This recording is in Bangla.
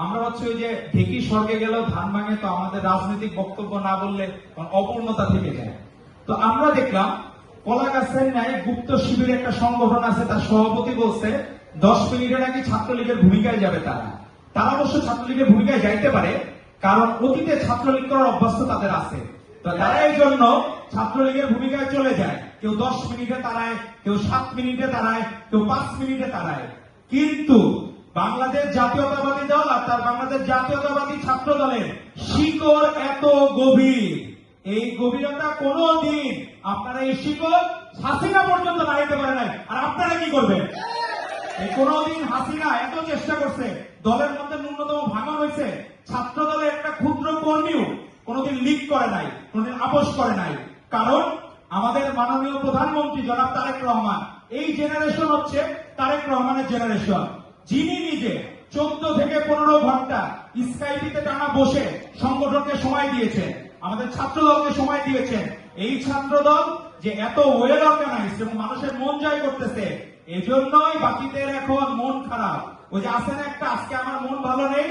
আমরা হচ্ছে ওই যে ঢেকি স্বর্গে গেলেও ধান ভাঙে, তো আমাদের রাজনৈতিক বক্তব্য না বললে অপূর্ণতা থেকে যায়। তো আমরা দেখলাম কলাগাছের ন্যায় গুপ্ত শিবিরের একটা সংগঠন আছে, তার সভাপতি বলছে 10 মিনিটে নাকি ছাত্রলীগের ভূমিকায় যাবে তারা। তারা অবশ্য ছাত্রলীগের ভূমিকায় যাইতে পারে, কারণ অতীতে ছাত্রলীগ করার অভ্যস্ত তাদের আছে। তো তারা এই জন্য ছাত্রলীগের ভূমিকায় চলে যায়। কেউ 10 মিনিটে তারায়, কেউ 7 মিনিটে তারায়, কেউ 5 মিনিটে তারায়। কিন্তু বাংলাদেশ জাতীয়তাবাদী দল আর তার বাংলাদেশ জাতীয়তাবাদী ছাত্র দলের শিকড় এত গভীর, এই গভীরতা কোনদিন আপনারা এই শিকড় হাসিনা পর্যন্ত দাঁড়াইতে পারে নাই। আর আপনারা কি করবেন? এই কোনদিন হাসিনা এত চেষ্টা করছে, দলের মধ্যে ন্যূনতম ভাঙন হয়েছে, ছাত্র দলের একটা ক্ষুদ্র কর্মীও কোনদিন লিক করে নাই, কোনদিন আপোষ করে নাই। কারণ আমাদের মাননীয় প্রধানমন্ত্রী জনাব তারেক রহমান, এই জেনারেশন হচ্ছে তারেক রহমানের জেনারেশন, যিনি নিজে 14 থেকে 15 ঘন্টা স্কাইপিতে টানা বসে সংগঠনকে সময় দিয়েছেন, আমাদের ছাত্র দলকে সময় দিয়েছেন। এই ছাত্র দল যে এত ওয়েল অর্গানাইজড এবং মানুষের মন জয় করতেছে, এজন্যই বাকিদের এখন মন খারাপ। ওই যে আসেন একটা, আজকে আমার মন ভালো নেই,